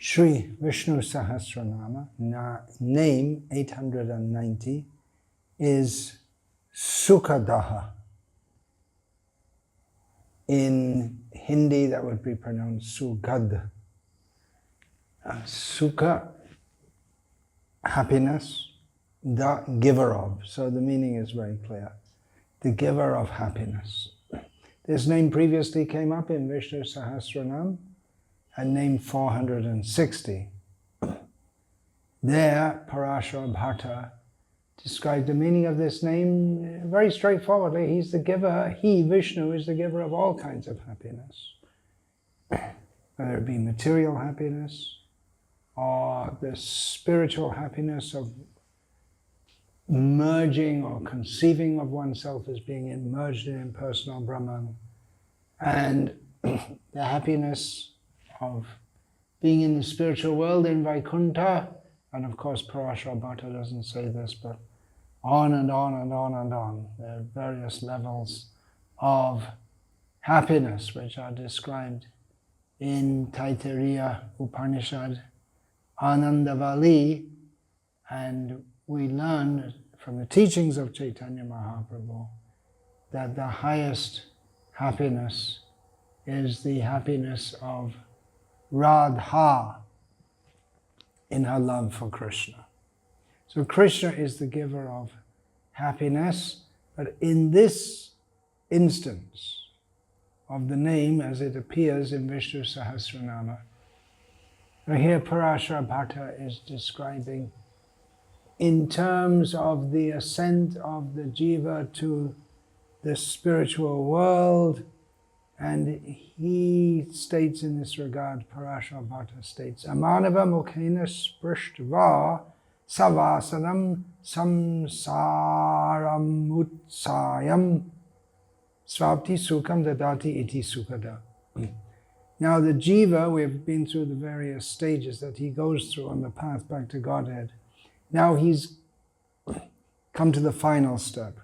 Sri Vishnu Sahasranama, name 890, is Sukha-da. In Hindi that would be pronounced Sukha-da. Sukha, happiness, the giver of. So the meaning is very clear. The giver of happiness. This name previously came up in Vishnu Sahasranama and name 460. There, Parashara Bhatta described the meaning of this name very straightforwardly. He's the giver, he, Vishnu, is the giver of all kinds of happiness. Whether it be material happiness or the spiritual happiness of merging or conceiving of oneself as being immersed in impersonal Brahman, and the happiness of being in the spiritual world in Vaikuntha. And of course Parashara Bhatta doesn't say this, but on and on and on and on. There are various levels of happiness which are described in Taittiriya Upanishad, Anandavali, and we learn from the teachings of Chaitanya Mahaprabhu that the highest happiness is the happiness of Radha in her love for Krishna. So Krishna is the giver of happiness, but in this instance of the name as it appears in Vishnu Sahasranama, here Parashara Bhatta is describing in terms of the ascent of the jiva to the spiritual world, and he states in this regard, Parashara Bhatta states, Amanava mukhena sprishtva savasanam samsaram utsayam svapti sukham dadati iti Sukha-da. Now the jiva, we've been through the various stages that he goes through on the path back to Godhead. Now he's come to the final step.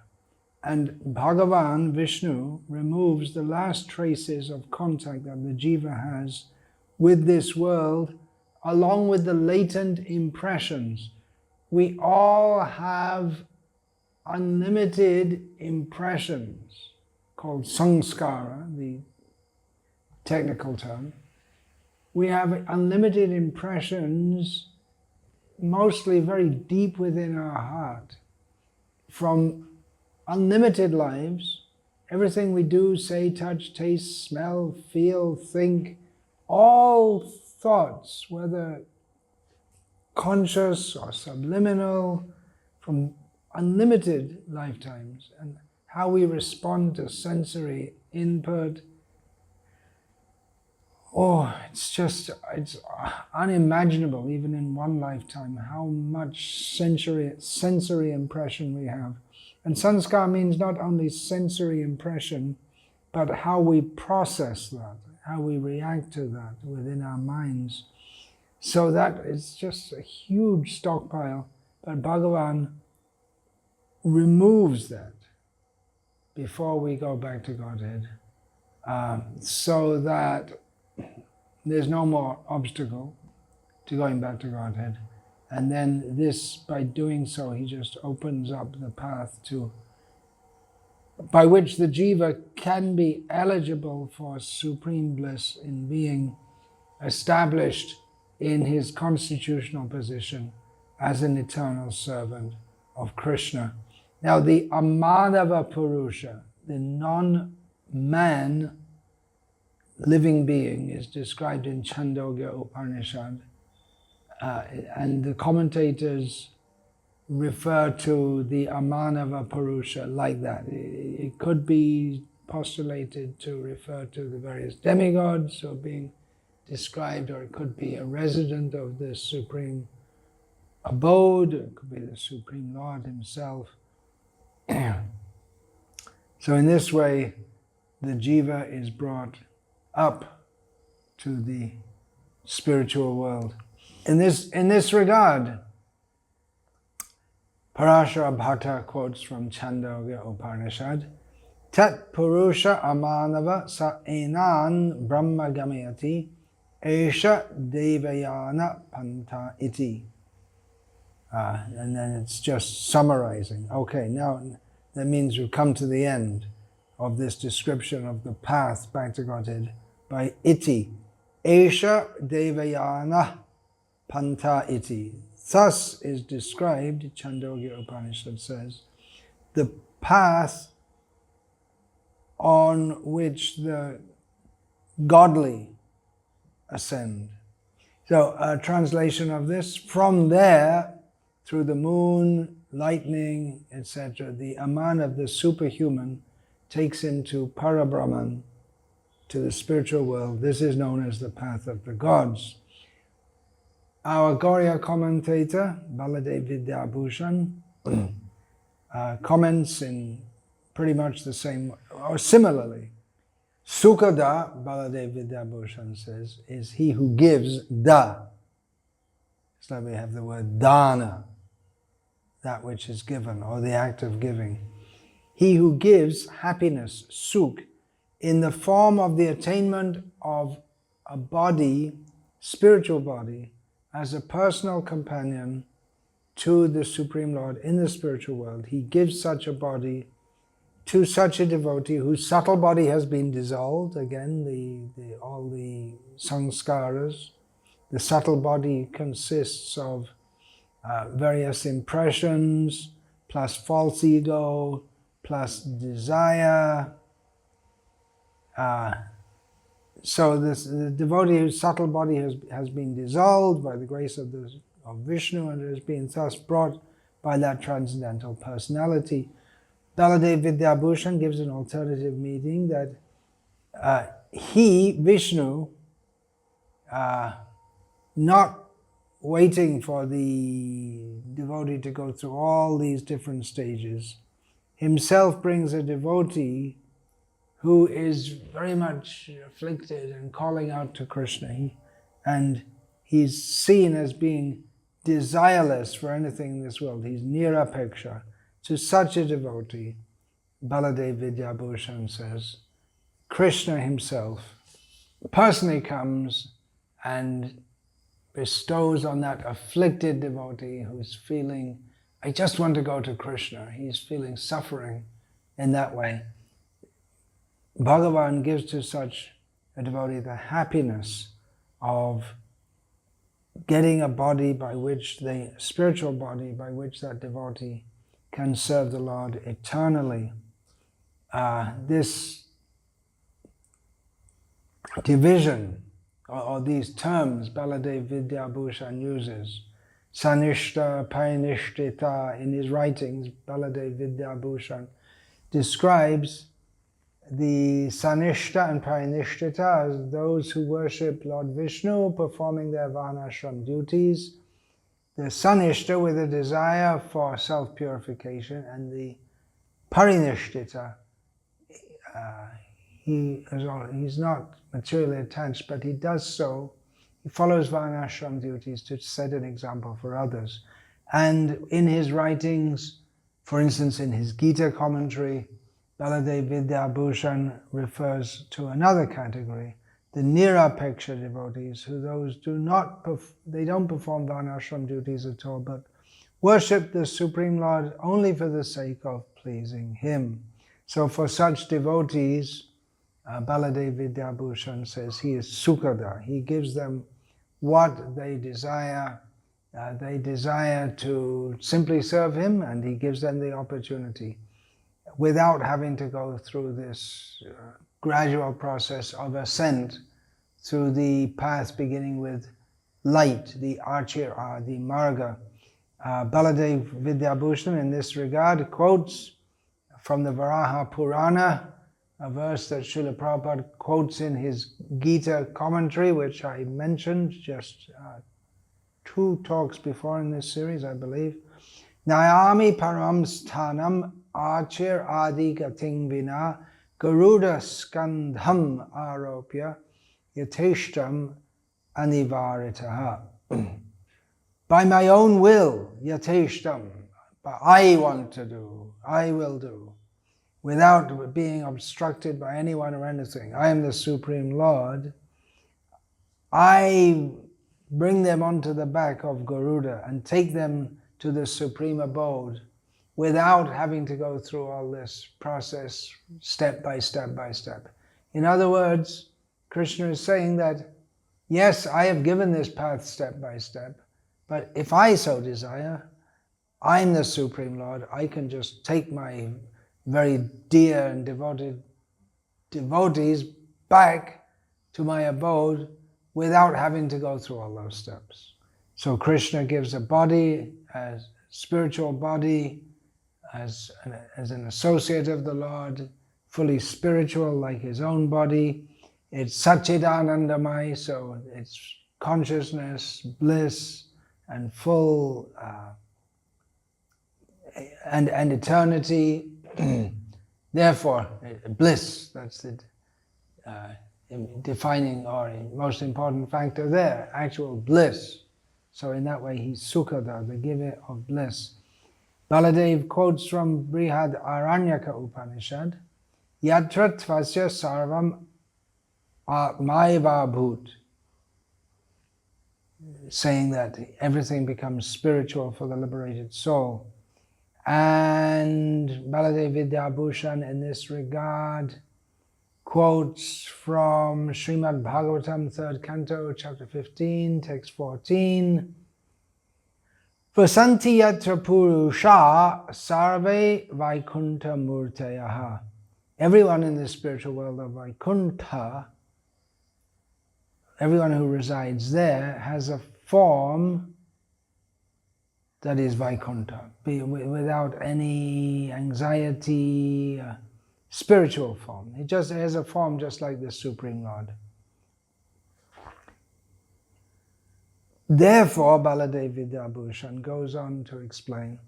And Bhagavan, Vishnu, removes the last traces of contact that the jiva has with this world, along with the latent impressions. We all have unlimited impressions, called samskara, the technical term. We have unlimited impressions, mostly very deep within our heart, from unlimited lives. Everything we do, say, touch, taste, smell, feel, think, all thoughts, whether conscious or subliminal, from unlimited lifetimes, and how we respond to sensory input. Oh, it's unimaginable, even in one lifetime, how much sensory impression we have. And sanskar means not only sensory impression, but how we process that, how we react to that within our minds. So that is just a huge stockpile, but Bhagavan removes that before we go back to Godhead, so that there's no more obstacle to going back to Godhead. And then this, by doing so, he just opens up the path by which the jiva can be eligible for supreme bliss in being established in his constitutional position as an eternal servant of Krishna. Now the amadava purusha, the non-man living being, is described in Chandogya Upanishad. And the commentators refer to the Amanava Purusha like that. It could be postulated to refer to the various demigods who are being described, or it could be a resident of the supreme abode, it could be the Supreme Lord himself. So in this way, the jiva is brought up to the spiritual world. In this regard, Parashara Bhatta quotes from Chandogya Upanishad, Tat Purusha Amanava Sa Enan Brahma Gamayati Esha Devayana Panta iti. And then it's just summarizing. Okay, now that means we've come to the end of this description of the path back to Godhead by iti. Esha Devayana Panta iti. Thus is described, Chandogya Upanishad says, the path on which the godly ascend. So a translation of this, from there, through the moon, lightning, etc., the Aman of the superhuman takes him to Parabrahman, to the spiritual world. This is known as the path of the gods. Our Gauriya commentator, Baladev Vidyabhushan, comments in pretty much the same, or similarly. Sukha-da, Baladev Vidyabhushan says, is he who gives da. It's like we have the word dana, that which is given, or the act of giving. He who gives happiness, sukh, in the form of the attainment of a body, spiritual body, as a personal companion to the Supreme Lord in the spiritual world. He gives such a body to such a devotee whose subtle body has been dissolved. Again, all the sanskaras. The subtle body consists of various impressions, plus false ego, plus desire. So the devotee whose subtle body has been dissolved by the grace of Vishnu and has been thus brought by that transcendental personality. Baladev Vidyabhushan gives an alternative meaning that he, Vishnu, not waiting for the devotee to go through all these different stages, himself brings a devotee who is very much afflicted and calling out to Krishna. And he's seen as being desireless for anything in this world. He's nirapeksha. To such a devotee, Baladev Vidyabhushan says, Krishna himself personally comes and bestows on that afflicted devotee who's feeling, I just want to go to Krishna. He's feeling suffering in that way. Bhagavan gives to such a devotee the happiness of getting a body by which the spiritual body by which that devotee can serve the Lord eternally. This division, or these terms Baladev Vidyabhushan uses, Sanishta, Payanishthita, in his writings, Baladev Vidyabhushan describes the Sanishta and Payanishthita as those who worship Lord Vishnu, performing their varnashram duties, the Sanishta with a desire for self-purification, and the Parinishthita, he's not materially attached, but he does so. He follows varnashram duties to set an example for others. And in his writings, for instance in his Gita commentary, Baladev Vidyabhushan refers to another category, the nirapeksha devotees, who they don't perform varnashram duties at all, but worship the Supreme Lord only for the sake of pleasing Him. So for such devotees, Baladev Vidyabhushan says he is Sukha-da. He gives them what they desire. They desire to simply serve Him, and He gives them the opportunity without having to go through this gradual process of ascent through the path beginning with light, the archira, the marga. Baladev Vidyabhushan in this regard quotes from the Varaha Purana, a verse that Srila Prabhupada quotes in his Gita commentary, which I mentioned just 2 talks before in this series, I believe. Nayami param sthanam achir adi gating vina garuda skandham aropya yateshtam anivaritaha. By my own will, yateshtam, I want to do, I will do, without being obstructed by anyone or anything. I am the Supreme Lord. I bring them onto the back of Garuda and take them to the supreme abode without having to go through all this process step by step by step. In other words, Krishna is saying that, yes, I have given this path step by step, but if I so desire, I'm the Supreme Lord, I can just take my very dear and devoted devotees back to my abode without having to go through all those steps. So Krishna gives a body, a spiritual body, as an associate of the Lord, fully spiritual like his own body. It's Satchidanandamai, so it's consciousness, bliss, and full and eternity. Therefore, bliss, that's the defining or most important factor there, actual bliss. So in that way, he's Sukha-da, the giver of bliss. Baladev quotes from Brihad Aranyaka Upanishad, Yatra tvasya sarvam atmaiva bhut, saying that everything becomes spiritual for the liberated soul. And Baladev Vidyabhushan in this regard quotes from Srimad Bhagavatam, 3rd canto, chapter 15, text 14. Vasanti yatra purusha sarve vaikunta murtayaha. Everyone in the spiritual world of Vaikuntha, everyone who resides there, has a form that is Vaikuntha, without any anxiety, spiritual form. It just has a form just like the Supreme Lord. Therefore, Baladev Vidyabhushan goes on to explain,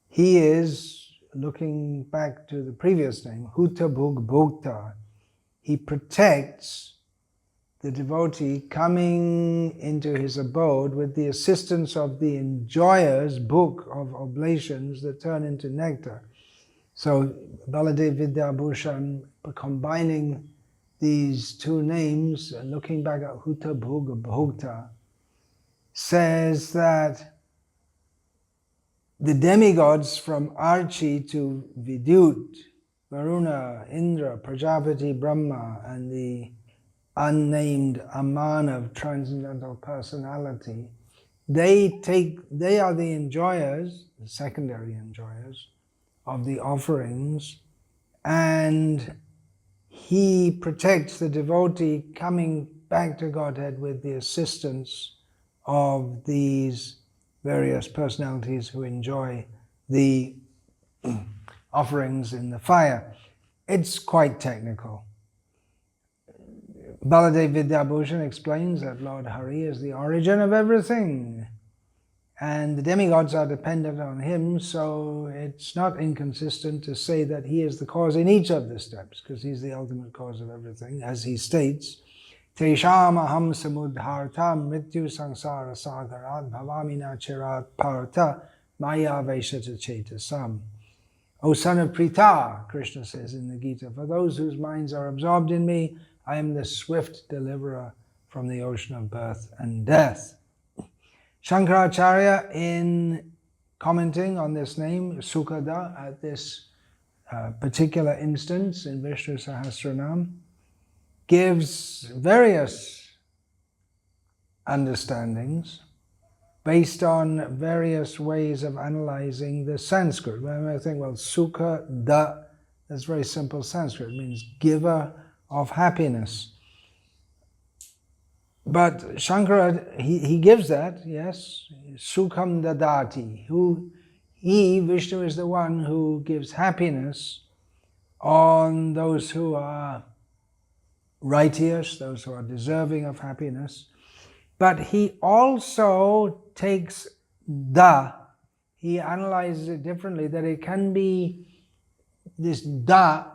he is, looking back to the previous name, Huta Bhug Bhukta. He protects the devotee coming into his abode with the assistance of the enjoyer's book of oblations that turn into nectar. So Baladev Vidyabhushan, combining these two names, looking back at Huta Bhug Bhukta, says that the demigods from Archi to Vidyut, Varuna, Indra, Prajapati, Brahma, and the unnamed Aman of transcendental personality, they are the enjoyers, the secondary enjoyers of the offerings, and he protects the devotee coming back to Godhead with the assistance of these various personalities who enjoy the offerings in the fire. It's quite technical. Baladev Vidyabhushan explains that Lord Hari is the origin of everything, and the demigods are dependent on him, so it's not inconsistent to say that he is the cause in each of the steps, because he's the ultimate cause of everything, as he states, Tesham aham samudharta mrityu sangsara sagarat bhavamina chirat parta maya vaishata chetasam. O son of Pritha, Krishna says in the Gita, for those whose minds are absorbed in me, I am the swift deliverer from the ocean of birth and death. Shankaracharya, in commenting on this name, Sukha-da, at this particular instance in Vishnu Sahasranama, gives various understandings based on various ways of analyzing the Sanskrit. When I think, well, Sukha-da, that's very simple Sanskrit. It means giver of happiness. But Shankara, he gives that, yes, Sukham dadati. Vishnu is the one who gives happiness on those who are righteous, those who are deserving of happiness. But he also takes da, he analyzes it differently, that it can be, this da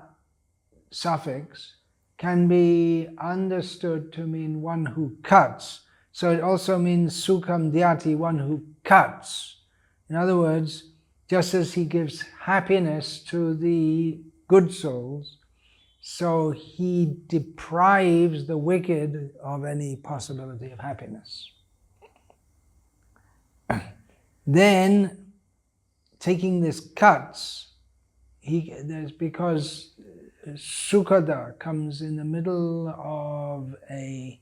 suffix can be understood to mean one who cuts. So it also means sukham dhyati, one who cuts. In other words, just as he gives happiness to the good souls, So he deprives the wicked of any possibility of happiness. Then, taking this cuts, because Sukha-da comes in the middle of a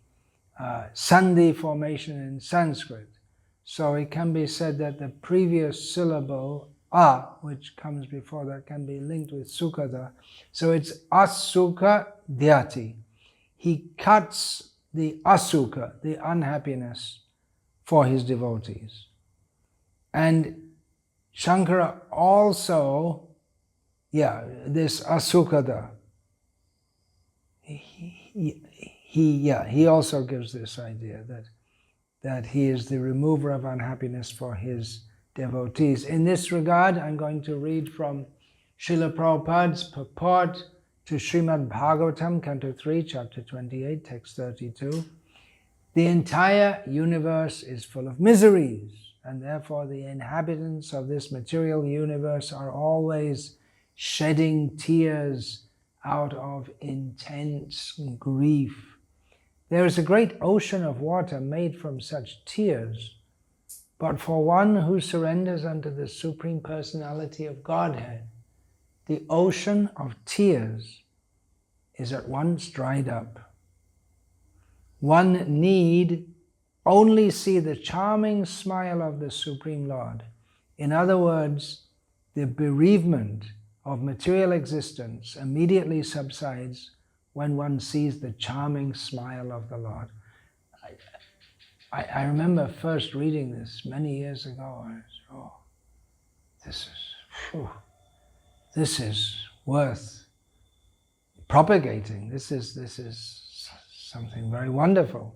sandhi formation in Sanskrit. So it can be said that the previous syllable a, which comes before that, can be linked with Sukha-da. So it's asukha dhyati. He cuts the asukha, the unhappiness, for his devotees. And Shankara also, this asukha-da, he also gives this idea that he is the remover of unhappiness for his devotees. In this regard, I'm going to read from Srila Prabhupada's purport to Srimad Bhagavatam, Canto 3, Chapter 28, Text 32. The entire universe is full of miseries, and therefore the inhabitants of this material universe are always shedding tears out of intense grief. There is a great ocean of water made from such tears, but for one who surrenders unto the Supreme Personality of Godhead, the ocean of tears is at once dried up. One need only see the charming smile of the Supreme Lord. In other words, the bereavement of material existence immediately subsides when one sees the charming smile of the Lord. I remember first reading this many years ago. I said, this is worth propagating. This is something very wonderful.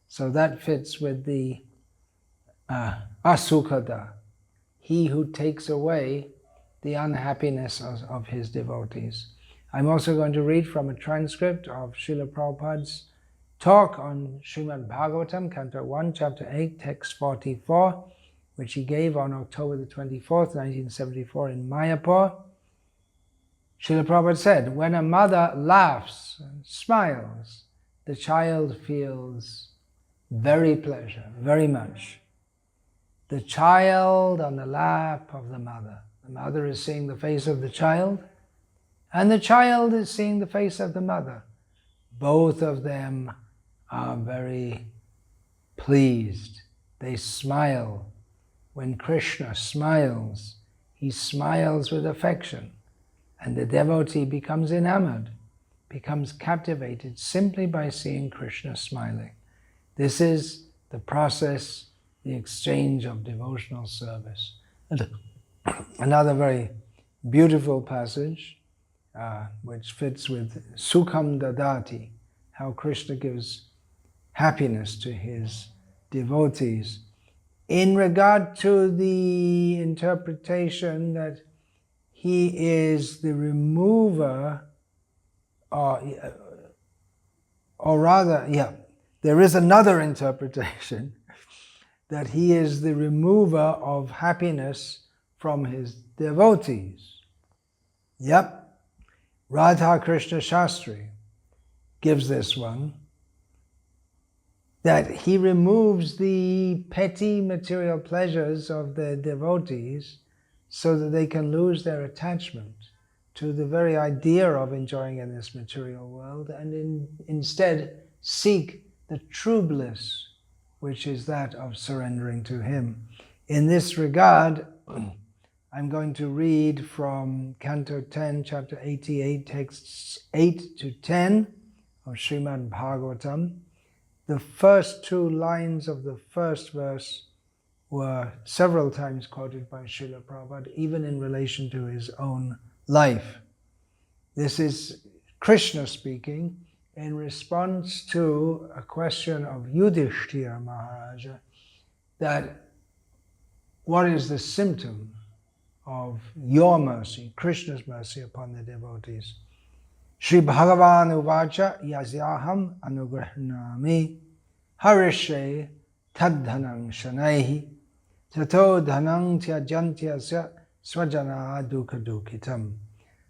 So that fits with the asukha-da, he who takes away the unhappiness of his devotees. I'm also going to read from a transcript of Srila Prabhupada's talk on Srimad Bhagavatam, Canto 1, Chapter 8, Text 44, which he gave on October the 24th, 1974 in Mayapur. Srila Prabhupada said, when a mother laughs and smiles, the child feels very pleasure, very much. The child on the lap of the mother is seeing the face of the child, and the child is seeing the face of the mother. Both of them are very pleased. They smile. When Krishna smiles, he smiles with affection, and the devotee becomes enamored, becomes captivated simply by seeing Krishna smiling. This is the process, the exchange of devotional service. Another very beautiful passage, which fits with Sukham Dadati, how Krishna gives happiness to his devotees. In regard to the interpretation that he is the remover, or rather, there is another interpretation that he is the remover of happiness from his devotees. Radha Krishna Shastri gives this one, that he removes the petty material pleasures of the devotees so that they can lose their attachment to the very idea of enjoying in this material world, and instead seek the true bliss, which is that of surrendering to him. In this regard, I'm going to read from Canto 10, Chapter 88, texts 8 to 10 of Srimad Bhagavatam. The first two lines of the first verse were several times quoted by Srila Prabhupada, even in relation to his own life. This is Krishna speaking in response to a question of Yudhishthira Maharaja, that what is the symptom of your mercy, Krishna's mercy upon the devotees? Shri Bhagavan Uvacha Yasyaham Anugrahnami Harishe Tadhanang Shanaihi Tato Dhanang Tyajantyasya Swajana Dukha Dukitam.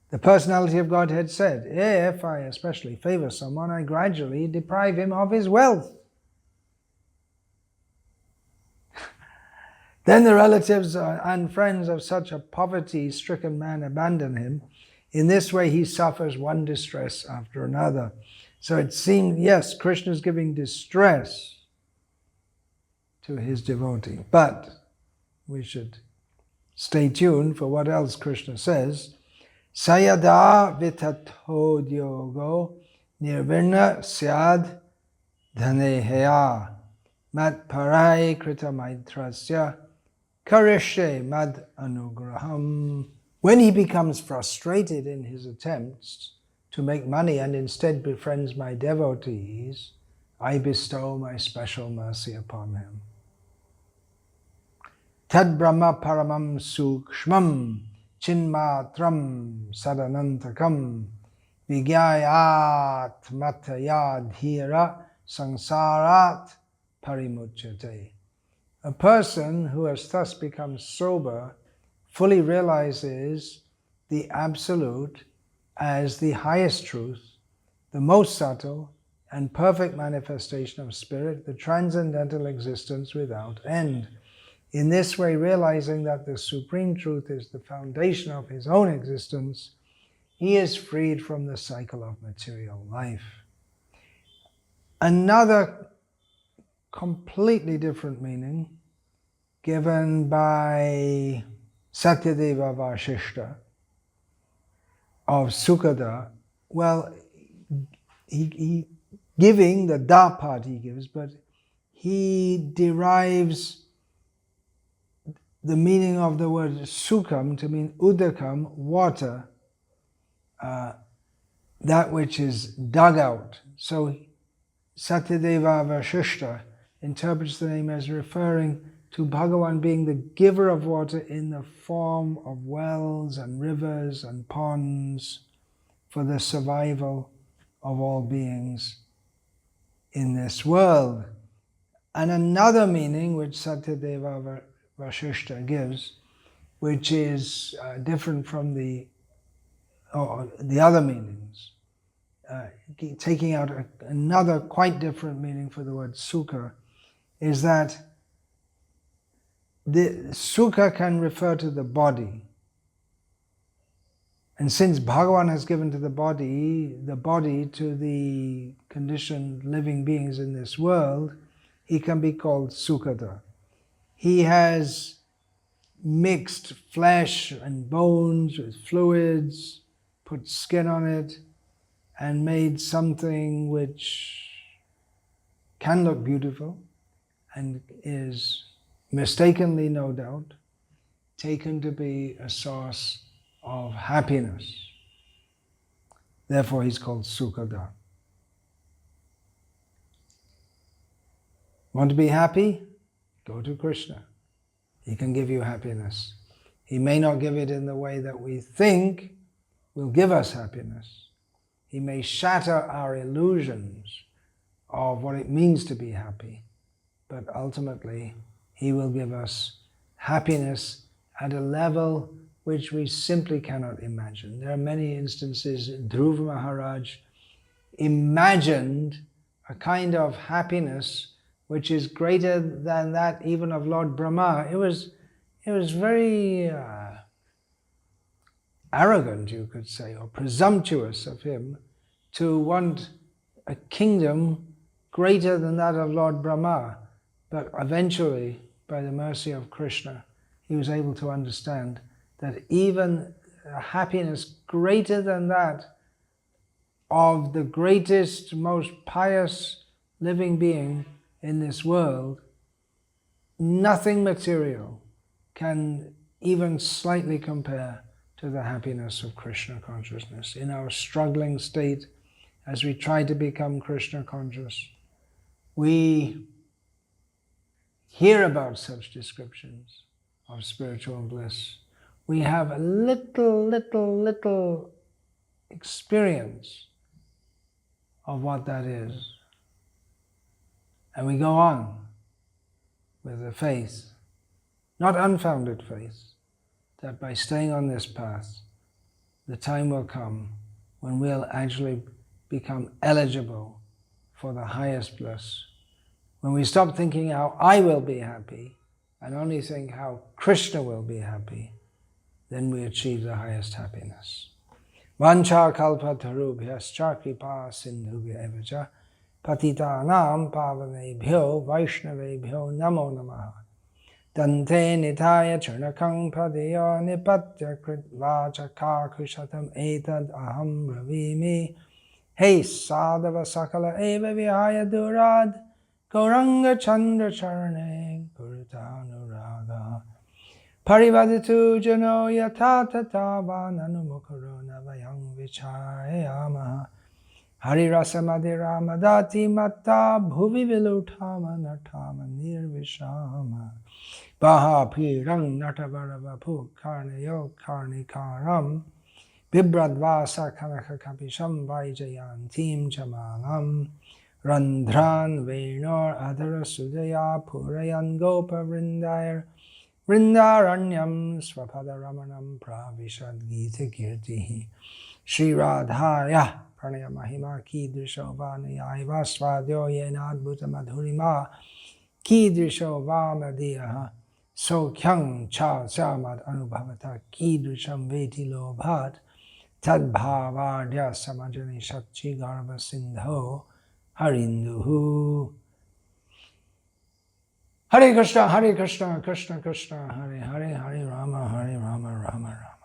The personality of Godhead said, if I especially favor someone, I gradually deprive him of his wealth. Then the relatives and friends of such a poverty-stricken man abandon him. In this way, he suffers one distress after another. So it seems, yes, Krishna is giving distress to his devotee. But we should stay tuned for what else Krishna says. Sayada vitatodyogo nirvirna syad dhaneheya mat parai krita maitrasya karishe mad anugraham. When he becomes frustrated in his attempts to make money and instead befriends my devotees, I bestow my special mercy upon him. Tad Brahma Paramam Sukshmam Chinmatram Sadanantakam Vigyayat Matayadhira Sansarat Parimuchyate. A person who has thus become sober fully realizes the Absolute as the highest truth, the most subtle and perfect manifestation of Spirit, the transcendental existence without end. In this way, realizing that the Supreme Truth is the foundation of his own existence, he is freed from the cycle of material life. Another completely different meaning given by Satyadeva Vasishta of Sukha-da. Well, he giving the da part he gives, but he derives the meaning of the word sukham to mean udakam, water, that which is dug out. So Satyadeva Vasishta interprets the name as referring to Bhagavan being the giver of water in the form of wells and rivers and ponds for the survival of all beings in this world. And another meaning which Satyadeva Vasishta gives, which is different from the other meanings, taking out another quite different meaning for the word sukha, is that the sukha can refer to the body. And since Bhagavan has given to the body to the conditioned living beings in this world, he can be called Sukha-da. He has mixed flesh and bones with fluids, put skin on it, and made something which can look beautiful and is mistakenly, no doubt, taken to be a source of happiness. Therefore he's called Sukha-da. Want to be happy? Go to Krishna. He can give you happiness. He may not give it in the way that we think will give us happiness. He may shatter our illusions of what it means to be happy, but ultimately he will give us happiness at a level which we simply cannot imagine. There are many instances. Dhruva Maharaj imagined a kind of happiness which is greater than that even of Lord Brahma. It was very arrogant, you could say, or presumptuous of him to want a kingdom greater than that of Lord Brahma. But eventually, by the mercy of Krishna, he was able to understand that even a happiness greater than that of the greatest, most pious living being in this world, nothing material can even slightly compare to the happiness of Krishna consciousness. In our struggling state, as we try to become Krishna conscious, we hear about such descriptions of spiritual bliss. We have a little experience of what that is. And we go on with the faith, not unfounded faith, that by staying on this path, the time will come when we'll actually become eligible for the highest bliss. When we stop thinking how I will be happy and only think how Krishna will be happy, then we achieve the highest happiness. Vancha kalpatarubhyascha kripa sindhubhya evacha patitanam pavanebhyo vaishnavebhyo namo namaha dante nitaya charnakam padeyo nipatya kritvacha kakushatam etad aham ravimi hey sadhava sakala eva vihaya durad gauranga chandra charane gurutanuraga parivaditu jano yatatata nanumukaro navayang vichayamaha hari rasa madhira madati matta bhuvi vilutama nartama nirvishama baha pirang natavarava pu karnayo karnikaram bibradvasa kanaka kapisham vaijayantim chamalam randhran venor adhara sudaya purayan gopa vrindayar Vrindaranyam Swapadaramanam Pravishad Gita Kirtihi Shri Radhaya Pranaya Mahima Kidrisho Vanayai Vasvadyo Yenadbhuta Madhurima Kidrisho Vamadiyaha Sokyang Cha Samad Anubhavata Kidrisham Veti Lobhat Tadbhavardya Samajani Shakchi Garva Sindho Harinduhu Hare Krishna, Krishna Krishna, Hare Hare, Hare Rama, Rama Rama.